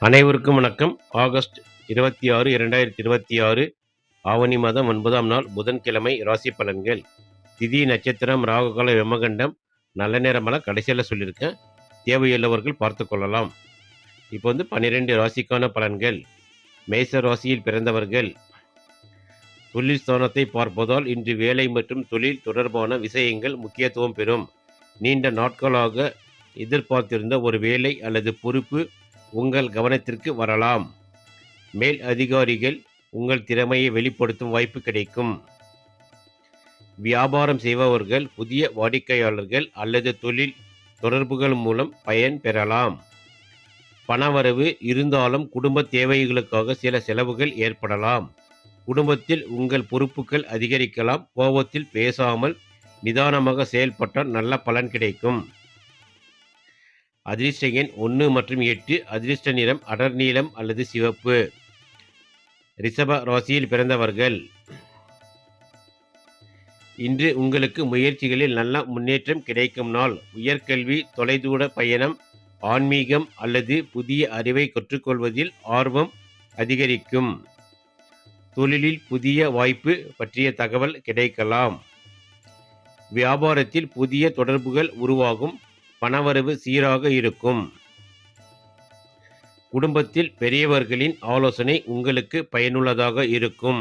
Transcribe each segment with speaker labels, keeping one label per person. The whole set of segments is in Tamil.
Speaker 1: அனைவருக்கும் வணக்கம். ஆகஸ்ட் 26, 2026 ஆவணி மாதம் 9ஆம் நாள் புதன்கிழமை ராசி பலன்கள். திதி நட்சத்திரம் ராகுகால யமகண்டம் நல்ல நேரமெல்லாம் கடைசியில் சொல்லியிருக்கேன். தேவையுள்ளவர்கள் பார்த்து கொள்ளலாம். இப்போ 12 ராசிக்கான பலன்கள். மேச ராசியில் பிறந்தவர்கள் தொழில் ஸ்தானத்தை பார்ப்பதால் இன்று வேலை மற்றும் தொழில் தொடர்பான விஷயங்கள் முக்கியத்துவம் பெறும். நீண்ட நாட்களாக எதிர்பார்த்திருந்த ஒரு வேலை அல்லது பொறுப்பு உங்கள் கவனத்திற்கு வரலாம். மேல் அதிகாரிகள் உங்கள் திறமையை வெளிப்படுத்தும் வாய்ப்பு கிடைக்கும். வியாபாரம் செய்பவர்கள் புதிய வாடிக்கையாளர்கள் அல்லது தொழில் தொடர்புகள் மூலம் பயன் பெறலாம். பணவரவு இருந்தாலும் குடும்ப தேவைகளுக்காக சில செலவுகள் ஏற்படலாம். குடும்பத்தில் உங்கள் பொறுப்புகள் அதிகரிக்கலாம். கோபத்தில் பேசாமல் நிதானமாக செயல்பட்டால் நல்ல பலன் கிடைக்கும். அதிர்ஷ்ட எண் 1 மற்றும் 8. அதிர்ஷ்ட நிறம் அடர் நீலம் அல்லது சிவப்பு. ரிஷப ராசியில் பிறந்தவர்கள் இன்று உங்களுக்கு முயற்சிகளில் நல்ல முன்னேற்றம் கிடைக்கும் நாள். உயர்கல்வி, தொலைதூர பயணம், ஆன்மீகம் அல்லது புதிய அறிவை கற்றுக்கொள்வதில் ஆர்வம் அதிகரிக்கும். தொழிலில் புதிய வாய்ப்பு பற்றிய தகவல் கிடைக்கலாம். வியாபாரத்தில் புதிய தொடர்புகள் உருவாகும். பணவரவு சீராக இருக்கும். குடும்பத்தில் பெரியவர்களின் ஆலோசனை உங்களுக்கு பயனுள்ளதாக இருக்கும்.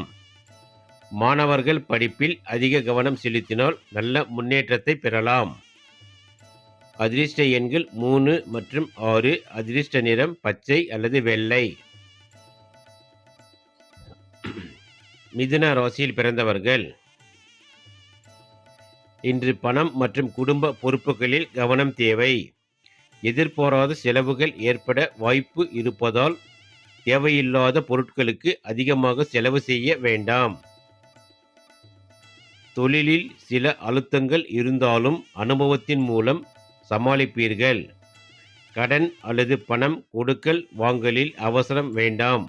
Speaker 1: மாணவர்கள் படிப்பில் அதிக கவனம் செலுத்தினால் நல்ல முன்னேற்றத்தை பெறலாம். அதிர்ஷ்ட எண்கள் 3 மற்றும் 6. அதிர்ஷ்ட நிறம் பச்சை அல்லது வெள்ளை. மிதுன ராசியில் பிறந்தவர்கள் இன்று பணம் மற்றும் குடும்ப பொறுப்புகளில் கவனம் தேவை. எதிர்பாராத செலவுகள் ஏற்பட வாய்ப்பு இருப்பதால் தேவையில்லாத பொருட்களுக்கு அதிகமாக செலவு செய்ய வேண்டாம். தொழிலில் சில அழுத்தங்கள் இருந்தாலும் அனுபவத்தின் மூலம் சமாளிப்பீர்கள். கடன் அல்லது பணம் கொடுக்கல் வாங்கலில் அவசரம் வேண்டாம்.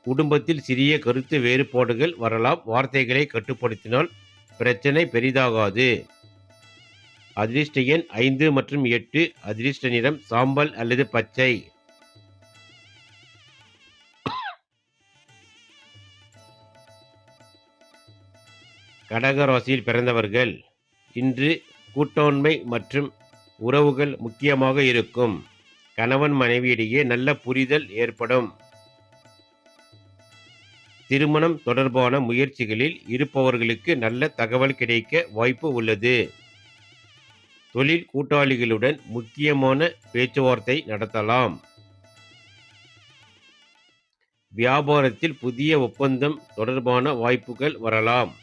Speaker 1: குடும்பத்தில் சிறிய கருத்து வேறுபாடுகள் வரலாம். வார்த்தைகளை கட்டுப்படுத்தினால் பிரச்சனை பெரிதாகாது. அதிர்ஷ்ட எண் 5 மற்றும் 8. அதிர்ஷ்ட நிறம் சாம்பல் அல்லது பச்சை. கடக ராசியில் பிறந்தவர்கள் இன்று கூட்டாண்மை மற்றும் உறவுகள் முக்கியமாக இருக்கும். கணவன் மனைவியிடையே நல்ல புரிதல் ஏற்படும். திருமணம் தொடர்பான முயற்சிகளில் இருப்பவர்களுக்கு நல்ல தகவல் கிடைக்க வாய்ப்பு உள்ளது. தொழில் கூட்டாளிகளுடன் முக்கியமான பேச்சுவார்த்தை நடத்தலாம். வியாபாரத்தில் புதிய ஒப்பந்தம் தொடர்பான வாய்ப்புகள் வரலாம்.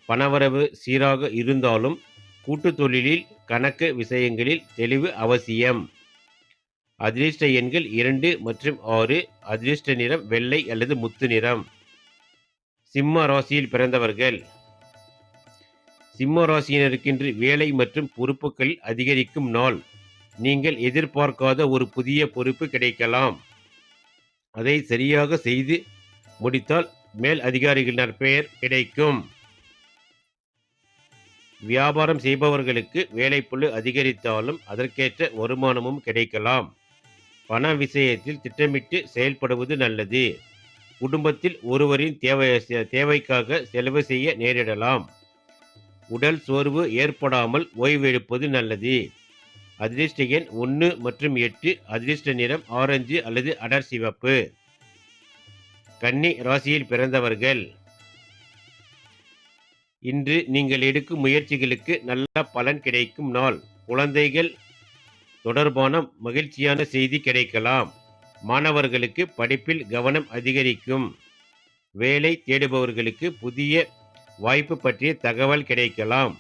Speaker 1: பணவரவு சீராக இருந்தாலும் கூட்டு தொழிலில் கணக்கு விஷயங்களில் தெளிவு அவசியம். அதிர்ஷ்ட எண்கள் 2 மற்றும் 6. அதிர்ஷ்ட நிறம் வெள்ளை அல்லது முத்து நிறம். சிம்ம ராசியில் பிறந்தவர்கள் சிம்ம ராசியினருக்கு இன்று வேலை மற்றும் பொறுப்புகள் அதிகரிக்கும் நாள். நீங்கள் எதிர்பார்க்காத ஒரு புதிய பொறுப்பு கிடைக்கலாம். அதை சரியாக செய்து முடித்தால் மேல் அதிகாரிகளின் பெயர் கிடைக்கும். வியாபாரம் செய்பவர்களுக்கு வேலைப்பளு அதிகரித்தாலும் அதற்கேற்ற வருமானமும் கிடைக்கலாம். பண விஷயத்தில் திட்டமிட்டு செயல்படுவது நல்லது. குடும்பத்தில் ஒருவரின் தேவைக்காக செலவு செய்ய நேரிடலாம். உடல் சோர்வு ஏற்படாமல் ஓய்வெடுப்பது நல்லது. அதிர்ஷ்ட எண் 1 மற்றும் 8. அதிர்ஷ்ட நிறம் ஆரஞ்சு அல்லது அடர் சிவப்பு. கன்னி ராசியில் பிறந்தவர்கள் இன்று நீங்கள் எடுக்கும் முயற்சிகளுக்கு நல்ல பலன் கிடைக்கும் நாள். குழந்தைகள் தொடர்பான மகிழ்ச்சியான செய்தி கிடைக்கலாம். மாணவர்களுக்கு படிப்பில் கவனம் அதிகரிக்கும். வேலை தேடுபவர்களுக்கு புதிய வாய்ப்பு பற்றிய தகவல் கிடைக்கலாம்.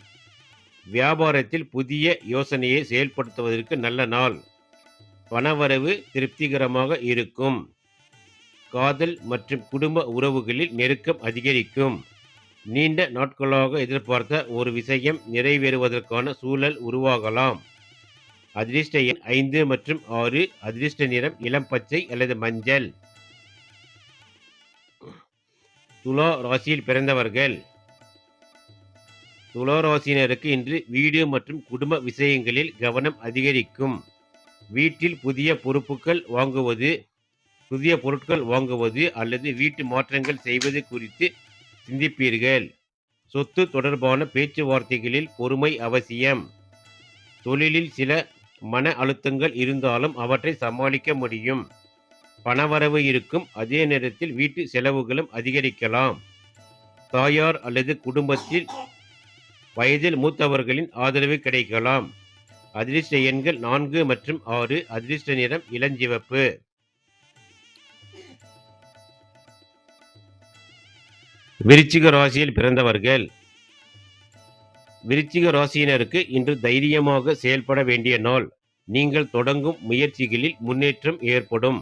Speaker 1: வியாபாரத்தில் புதிய யோசனையை செயல்படுத்துவதற்கு நல்ல நாள். பணவரவு திருப்திகரமாக இருக்கும். காதல் மற்றும் குடும்ப உறவுகளில் நெருக்கம் அதிகரிக்கும். நீண்ட நாட்களாக எதிர்பார்த்த ஒரு விஷயம் நிறைவேறுவதற்கான சூழல் உருவாகலாம். அதிர்ஷ்ட எண் 5 மற்றும் 6. அதிர்ஷ்ட நிறம் இளம் பச்சை அல்லது மஞ்சள். துலா ராசியில் பிறந்தவர்கள் துலா ராசியினருக்கு இன்று வீடு மற்றும் குடும்ப விஷயங்களில் கவனம் அதிகரிக்கும். வீட்டில் புதிய பொருட்கள் வாங்குவது அல்லது வீட்டு மாற்றங்கள் செய்வது குறித்து சிந்திப்பீர்கள். சொத்து தொடர்பான பேச்சுவார்த்தைகளில் பொறுமை அவசியம். தொழிலில் சில மன அழுத்தங்கள் இருந்தாலும் அவற்றை சமாளிக்க முடியும். பணவரவு இருக்கும், அதே நேரத்தில் வீட்டு செலவுகளும் அதிகரிக்கலாம். தாயார் அல்லது குடும்பத்தில் வயதில் மூத்தவர்களின் ஆதரவு கிடைக்கலாம். அதிர்ஷ்ட எண்கள் 4 மற்றும் 6. அதிர்ஷ்ட நிறம் இளஞ்சிவப்பு. விருச்சிக ராசியில் பிறந்தவர்கள். விருச்சிக ராசியினருக்கு இன்று தைரியமாக செயல்பட வேண்டிய நாள். நீங்கள் தொடங்கும் முயற்சிகளில் முன்னேற்றம் ஏற்படும்.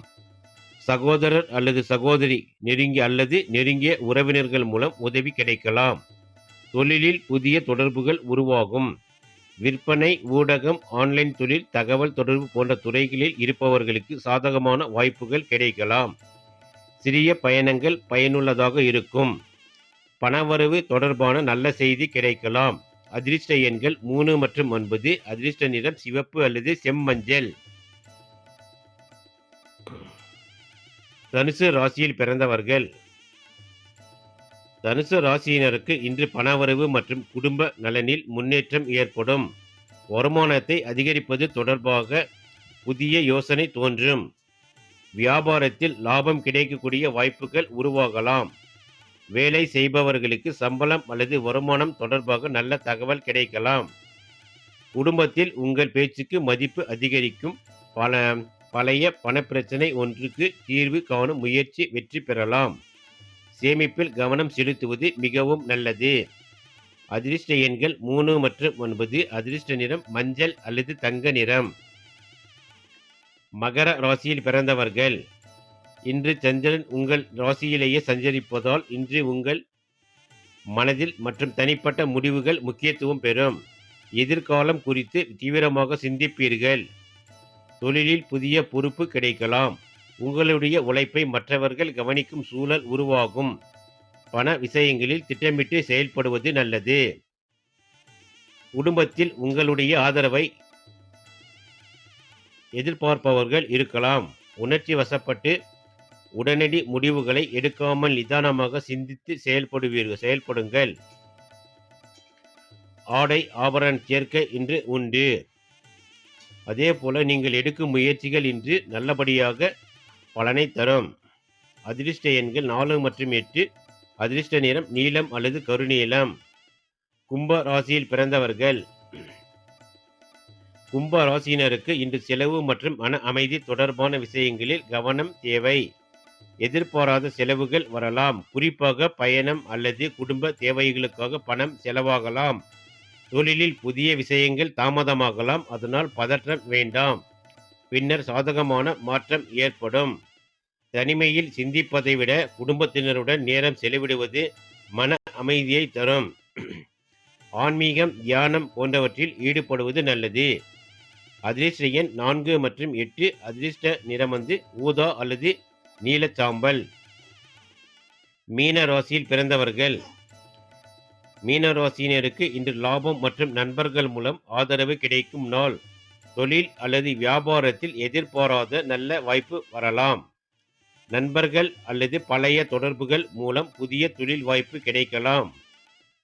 Speaker 1: சகோதரர் அல்லது சகோதரி நெருங்கிய உறவினர்கள் மூலம் உதவி கிடைக்கலாம். தொழிலில் புதிய தொடர்புகள் உருவாகும். விற்பனை, ஊடகம், ஆன்லைன் தொழில், தகவல் தொடர்பு போன்ற துறைகளில் இருப்பவர்களுக்கு சாதகமான வாய்ப்புகள் கிடைக்கலாம். சிறிய பயணங்கள் பயனுள்ளதாக இருக்கும். பணவரவு தொடர்பான நல்ல செய்தி கிடைக்கலாம். அதிர்ஷ்ட எண்கள் 3 மற்றும் 9. அதிர்ஷ்ட நிறம் சிவப்பு அல்லது செம்மஞ்சள். தனுசு ராசியில் பிறந்தவர்கள். தனுசு ராசியினருக்கு இன்று பணவரவு மற்றும் குடும்ப நலனில் முன்னேற்றம் ஏற்படும். வருமானத்தை அதிகரிப்பது தொடர்பாக புதிய யோசனை தோன்றும். வியாபாரத்தில் லாபம் கிடைக்கக்கூடிய வாய்ப்புகள் உருவாகலாம். வேலை செய்பவர்களுக்கு சம்பளம் அல்லது வருமானம் தொடர்பாக நல்ல தகவல் கிடைக்கலாம். குடும்பத்தில் உங்கள் பேச்சுக்கு மதிப்பு அதிகரிக்கும். பழைய பணப்பிரச்சனை ஒன்றுக்கு தீர்வு காணும் முயற்சி வெற்றி பெறலாம். சேமிப்பில் கவனம் செலுத்துவது மிகவும் நல்லது. அதிர்ஷ்ட எண்கள் 3 மற்றும் 9. அதிர்ஷ்ட நிறம் மஞ்சள் அல்லது தங்க நிறம். மகர ராசியில் பிறந்தவர்கள். இன்று சந்திரன் உங்கள் ராசியிலேயே சஞ்சரிப்பதால் இன்று உங்கள் மனதில் மற்றும் தனிப்பட்ட முடிவுகள் முக்கியத்துவம் பெறும். எதிர்காலம் குறித்து தீவிரமாக சிந்திப்பீர்கள். தொழிலில் புதிய பொறுப்பு கிடைக்கலாம். உங்களுடைய உழைப்பை மற்றவர்கள் கவனிக்கும் சூழல் உருவாகும். பண விஷயங்களில் திட்டமிட்டு செயல்படுவது நல்லது. குடும்பத்தில் உங்களுடைய ஆதரவை எதிர்பார்ப்பவர்கள் இருக்கலாம். உணர்ச்சி வசப்பட்டு உடனடி முடிவுகளை எடுக்காமல் நிதானமாக சிந்தித்து செயல்படுங்கள். ஆடை ஆபரண சேர்க்கை இன்று உண்டு. அதே போல நீங்கள் எடுக்கும் முயற்சிகள் இன்று நல்லபடியாக பலனை தரும். அதிர்ஷ்ட எண்கள் 4 மற்றும் 8. அதிர்ஷ்ட நிறம் நீலம் அல்லது கருநீலம். கும்ப ராசியில் பிறந்தவர்கள். கும்ப ராசியினருக்கு இன்று செலவு மற்றும் மன அமைதி தொடர்பான விஷயங்களில் கவனம் தேவை. எதிர்பாராத செலவுகள் வரலாம். குறிப்பாக பயணம் அல்லது குடும்ப தேவைகளுக்காக பணம் செலவாகலாம். தொழிலில் புதிய விஷயங்கள் தாமதமாகலாம். அதனால் பதற்றம் வேண்டாம். பின்னர் சாதகமான மாற்றம் ஏற்படும். தனிமையில் சிந்திப்பதை விட குடும்பத்தினருடன் நேரம் செலவிடுவது மன அமைதியை தரும். ஆன்மீகம், தியானம் போன்றவற்றில் ஈடுபடுவது நல்லது. அதிர்ஷ்ட எண் 4 மற்றும் 8. அதிர்ஷ்ட நிறம் ஊதா அல்லது நீலச்சாம்பல். மீன ராசியில் பிறந்தவர்கள். மீன ராசியினருக்கு இன்று லாபம் மற்றும் நண்பர்கள் மூலம் ஆதரவு கிடைக்கும் நாள். தொழில் அல்லது வியாபாரத்தில் எதிர்பாராத நல்ல வாய்ப்பு வரலாம். நண்பர்கள் அல்லது பழைய தொடர்புகள் மூலம் புதிய தொழில் வாய்ப்பு கிடைக்கலாம்.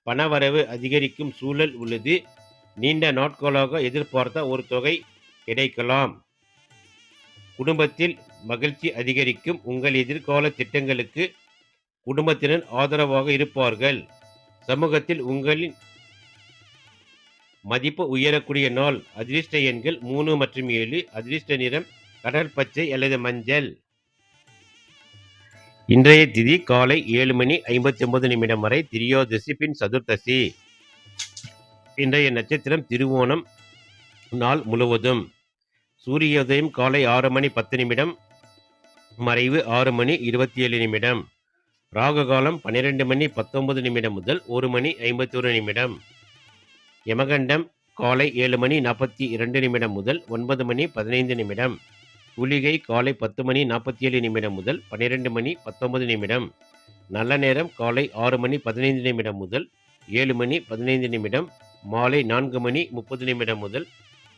Speaker 1: பணவரவு அதிகரிக்கும் சூழல் உள்ளது. நீண்ட நாட்களாக எதிர்பார்த்த ஒரு தொகை கிடைக்கலாம். குடும்பத்தில் மகிழ்ச்சி அதிகரிக்கும். உங்கள் எதிர்கால திட்டங்களுக்கு குடும்பத்தினர் ஆதரவாக இருப்பார்கள். சமூகத்தில் உங்களின் மதிப்பு உயரக்கூடிய நாள். அதிர்ஷ்ட எண்கள் 3 மற்றும் 7. அதிர்ஷ்ட நிறம் கடல் பச்சை அல்லது மஞ்சள். இன்றைய திதி காலை 7:59 வரை திரியோதசி, பின் சதுர்த்தசி. இன்றைய நட்சத்திரம் திருவோணம். நாள் முழுவதும் சூரியோதயம் காலை 6:10, மறைவு 6:27. ராகு காலம் 12:19 முதல் 1:51. யமகண்டம் காலை 7:42 முதல் 9:15. குளிகை காலை 10:47 முதல் 12:19. நல்ல நேரம் காலை 6:15 முதல் 7:15. மாலை 4:30 முதல்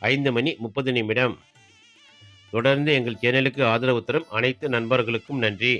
Speaker 1: 5:30. தொடர்ந்து எங்கள் சேனலுக்கு ஆதரவு தரும் அனைத்து நண்பர்களுக்கும் நன்றி.